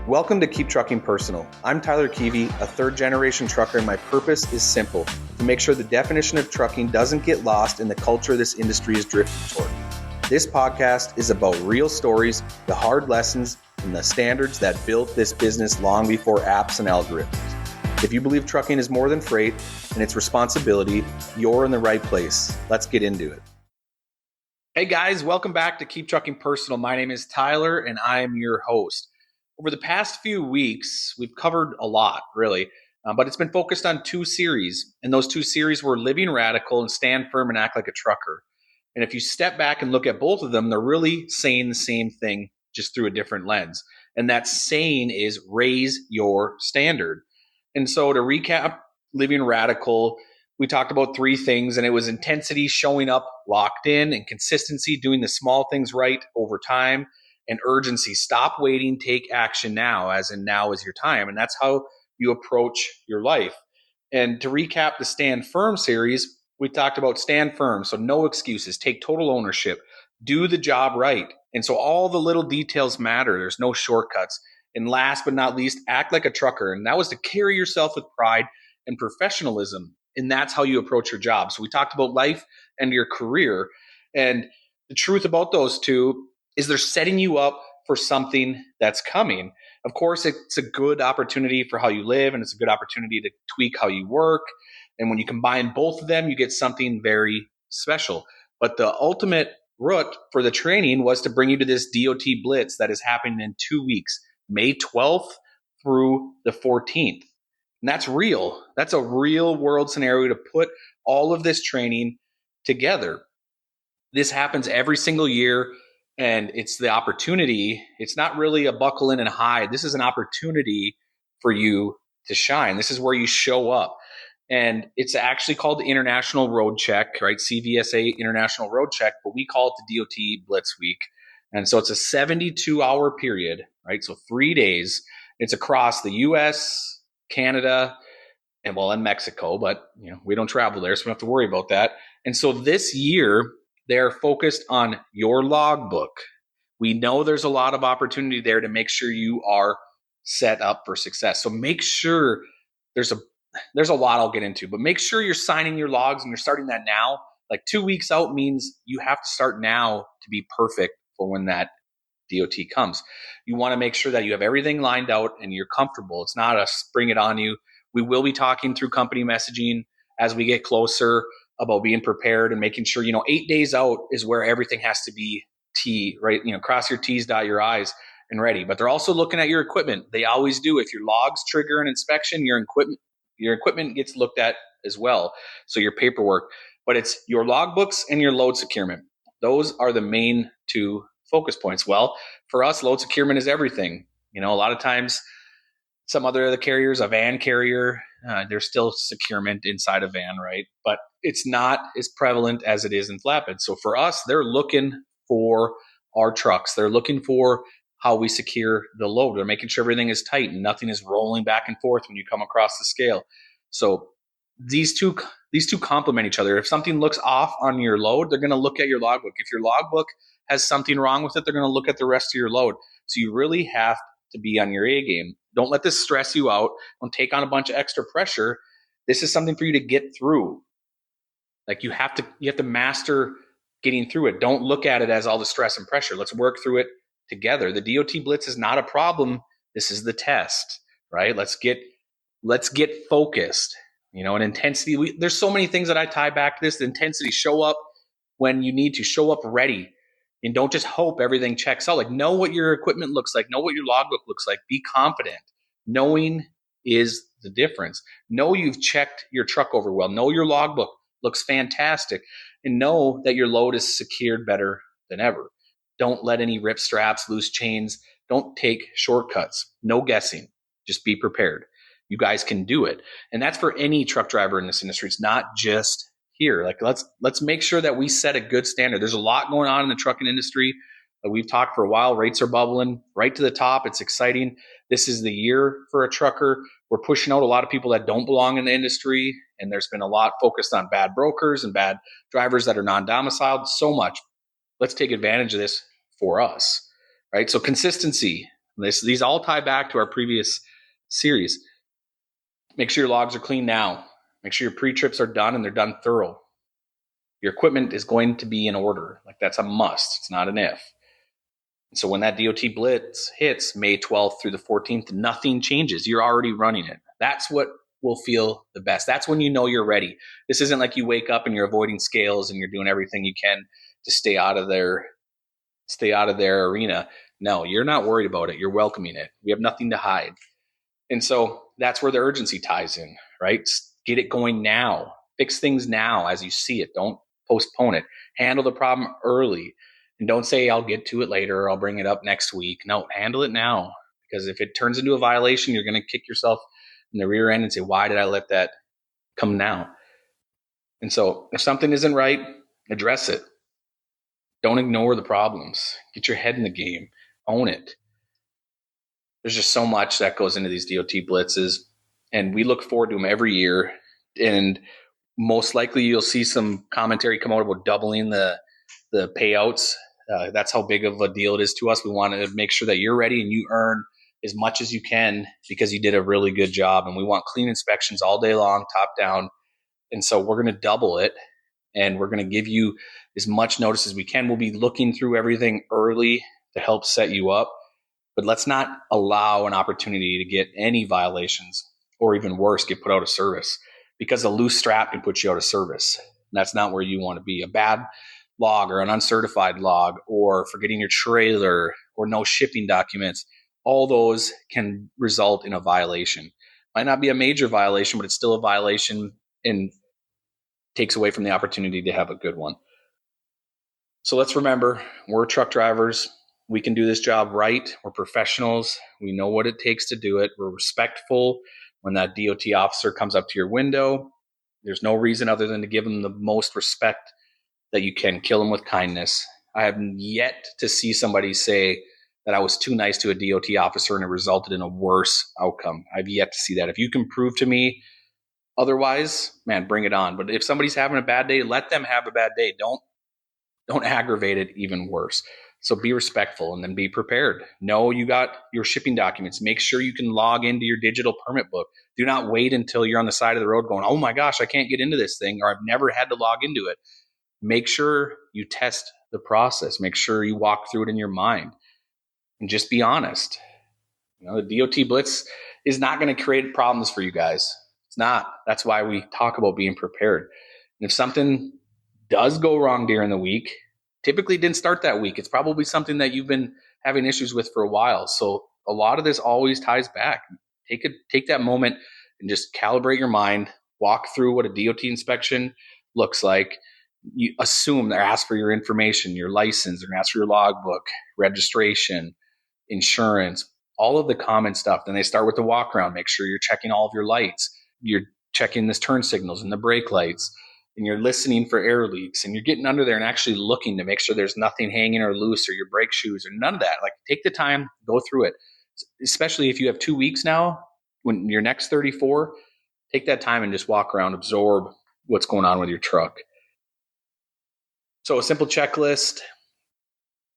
Welcome to Keep Trucking Personal. I'm Tyler Kivi, a third-generation trucker, and my purpose is simple: to make sure the definition of trucking doesn't get lost in the culture this industry is drifting toward. This podcast is about real stories, the hard lessons, and the standards that built this business long before apps and algorithms. If you believe trucking is more than freight and its responsibility, you're in the right place. Let's get into it. Hey guys, welcome back to Keep Trucking Personal. My name is Tyler and I am your host. Over the past few weeks, we've covered a lot, really, but it's been focused on two series. And those two series were Living Radical and Stand Firm and Act Like a Trucker. And if you step back and look at both of them, they're really saying the same thing, just through a different lens. And that saying is raise your standard. And so to recap Living Radical, we talked about three things, and it was intensity, showing up locked in, and consistency, doing the small things right over time, and urgency, stop waiting, take action now, as in now is your time. And that's how you approach your life. And to recap the Stand Firm series, we talked about stand firm. So no excuses, take total ownership, do the job right. And so all the little details matter. There's no shortcuts. And last but not least, act like a trucker. And that was to carry yourself with pride and professionalism. And that's how you approach your job. So we talked about life and your career. And the truth about those two is they're setting you up for something that's coming. Of course, it's a good opportunity for how you live, and it's a good opportunity to tweak how you work. And when you combine both of them, you get something very special. But the ultimate root for the training was to bring you to this DOT Blitz that is happening in 2 weeks, May 12th through the 14th. And that's real. That's a real world scenario to put all of this training together. This happens every single year, and it's the opportunity. It's not really a buckle in and hide. This is an opportunity for you to shine. This is where you show up. And it's actually called the International Roadcheck, right? CVSA International Roadcheck, but we call it the DOT Blitz Week. And so it's a 72-hour period, right? So 3 days. It's across the U.S., Canada, and Mexico, but we don't travel there, so we don't have to worry about that. And so this year, they're focused on your logbook. We know there's a lot of opportunity there to make sure you are set up for success. So make sure there's a lot I'll get into, but make sure you're signing your logs and you're starting that now. Like 2 weeks out means you have to start now to be perfect for when that DOT comes. You want to make sure that you have everything lined out and you're comfortable. It's not a spring it on you. We will be talking through company messaging as we get closer about being prepared and making sure, 8 days out is where everything has to be right? Cross your T's, dot your I's and ready. But they're also looking at your equipment. They always do. If your logs trigger an inspection, your equipment gets looked at as well. So your paperwork, but it's your logbooks and your load securement. Those are the main two focus points. Well, for us, load securement is everything. A lot of times some other carriers, a van carrier, there's still securement inside a van, right? But it's not as prevalent as it is in flatbed. So for us, they're looking for our trucks. They're looking for how we secure the load. They're making sure everything is tight and nothing is rolling back and forth when you come across the scale. So these two complement each other. If something looks off on your load, they're going to look at your logbook. If your logbook has something wrong with it, they're going to look at the rest of your load. So you really have to be on your A game. Don't let this stress you out. Don't take on a bunch of extra pressure. This is something for you to get through. Like you have to master getting through it. Don't look at it as all the stress and pressure. Let's work through it together. The DOT Blitz is not a problem. This is the test, right? Let's get focused, and intensity. There's so many things that I tie back to this. The intensity, show up when you need to, show up ready, and don't just hope everything checks out. Like, know what your equipment looks like, know what your logbook looks like, be confident. Knowing is the difference. Know you've checked your truck over well, know your logbook looks fantastic, and know that your load is secured better than ever. Don't let any rip straps, loose chains. Don't take shortcuts. No guessing. Just be prepared. You guys can do it. And that's for any truck driver in this industry. It's not just here. Like, let's make sure that we set a good standard. There's a lot going on in the trucking industry. We've talked for a while. Rates are bubbling right to the top. It's exciting. This is the year for a trucker. We're pushing out a lot of people that don't belong in the industry. And there's been a lot focused on bad brokers and bad drivers that are non-domiciled. So much. Let's take advantage of this for us, right? So consistency. These all tie back to our previous series. Make sure your logs are clean now. Make sure your pre-trips are done and they're done thorough. Your equipment is going to be in order. Like, that's a must. It's not an if. So when that DOT Blitz hits May 12th through the 14th, nothing changes. You're already running it. That's what will feel the best. That's when you know you're ready. This isn't like you wake up and you're avoiding scales and you're doing everything you can to stay out of their arena. No, you're not worried about it. You're welcoming it. We have nothing to hide. And so that's where the urgency ties in, right? Get it going now. Fix things now as you see it. Don't postpone it. Handle the problem early. And don't say, I'll get to it later, or I'll bring it up next week. No, handle it now. Because if it turns into a violation, you're going to kick yourself in the rear end and say, why did I let that come now? And so if something isn't right, address it. Don't ignore the problems. Get your head in the game. Own it. There's just so much that goes into these DOT blitzes, and we look forward to them every year. And most likely you'll see some commentary come out about doubling the payouts. That's how big of a deal it is to us. We want to make sure that you're ready and you earn as much as you can because you did a really good job. And we want clean inspections all day long, top down. And so we're going to double it, and we're going to give you as much notice as we can. We'll be looking through everything early to help set you up. But let's not allow an opportunity to get any violations, or even worse, get put out of service, because a loose strap can put you out of service. And that's not where you want to be. A bad log or an uncertified log, or forgetting your trailer, or no shipping documents, all those can result in a violation. Might not be a major violation, but it's still a violation and takes away from the opportunity to have a good one. So let's remember, we're truck drivers. We can do this job right. We're professionals. We know what it takes to do it. We're respectful. When that DOT officer comes up to your window, there's no reason other than to give them the most respect that you can. Kill them with kindness. I have yet to see somebody say that I was too nice to a DOT officer and it resulted in a worse outcome. I've yet to see that. If you can prove to me otherwise, man, bring it on. But if somebody's having a bad day, let them have a bad day. Don't aggravate it even worse. So be respectful, and then be prepared. Know you got your shipping documents. Make sure you can log into your digital permit book. Do not wait until you're on the side of the road going, oh my gosh, I can't get into this thing, or I've never had to log into it. Make sure you test the process. Make sure you walk through it in your mind, and just be honest. The DOT Blitz is not going to create problems for you guys. It's not. That's why we talk about being prepared. And if something does go wrong during the week, typically didn't start that week. It's probably something that you've been having issues with for a while. So a lot of this always ties back. Take that moment and just calibrate your mind, walk through what a DOT inspection looks like. You assume they're asked for your information, your license, they're going to ask for your logbook, registration, insurance, all of the common stuff. Then they start with the walk around. Make sure you're checking all of your lights. You're checking the turn signals and the brake lights. And you're listening for air leaks, and you're getting under there and actually looking to make sure there's nothing hanging or loose, or your brake shoes, or none of that. Like, take the time, go through it. Especially if you have 2 weeks now, when your next 34, take that time and just walk around, absorb what's going on with your truck. So a simple checklist.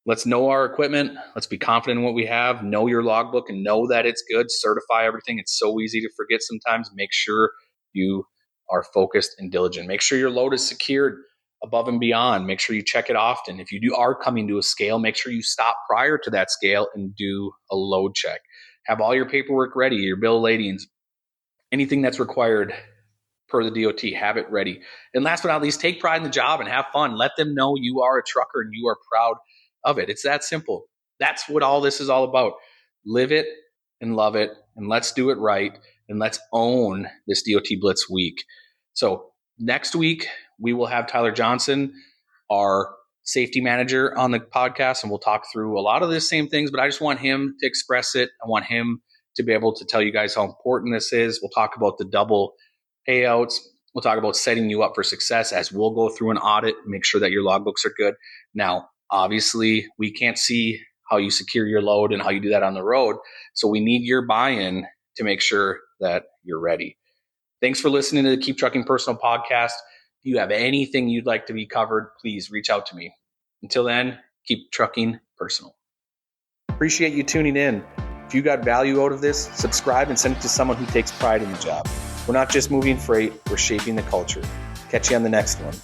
Let's know our equipment. Let's be confident in what we have. Know your logbook and know that it's good. Certify everything. It's so easy to forget sometimes. Make sure you are focused and diligent. Make sure your load is secured above and beyond. Make sure you check it often. If you are coming to a scale, make sure you stop prior to that scale and do a load check. Have all your paperwork ready, your bill of ladings, anything that's required per the DOT, have it ready. And last but not least, take pride in the job and have fun. Let them know you are a trucker and you are proud of it. It's that simple. That's what all this is all about. Live it and love it, and let's do it right, and let's own this DOT Blitz week. So next week, we will have Tyler Johnson, our safety manager, on the podcast, and we'll talk through a lot of the same things, but I just want him to express it. I want him to be able to tell you guys how important this is. We'll talk about the double payouts. We'll talk about setting you up for success as we'll go through an audit, make sure that your logbooks are good. Now, obviously, we can't see how you secure your load and how you do that on the road, so we need your buy-in to make sure that you're ready. Thanks for listening to the Keep Trucking Personal podcast. If you have anything you'd like to be covered, please reach out to me. Until then, keep trucking personal. Appreciate you tuning in. If you got value out of this, subscribe and send it to someone who takes pride in the job. We're not just moving freight, we're shaping the culture. Catch you on the next one.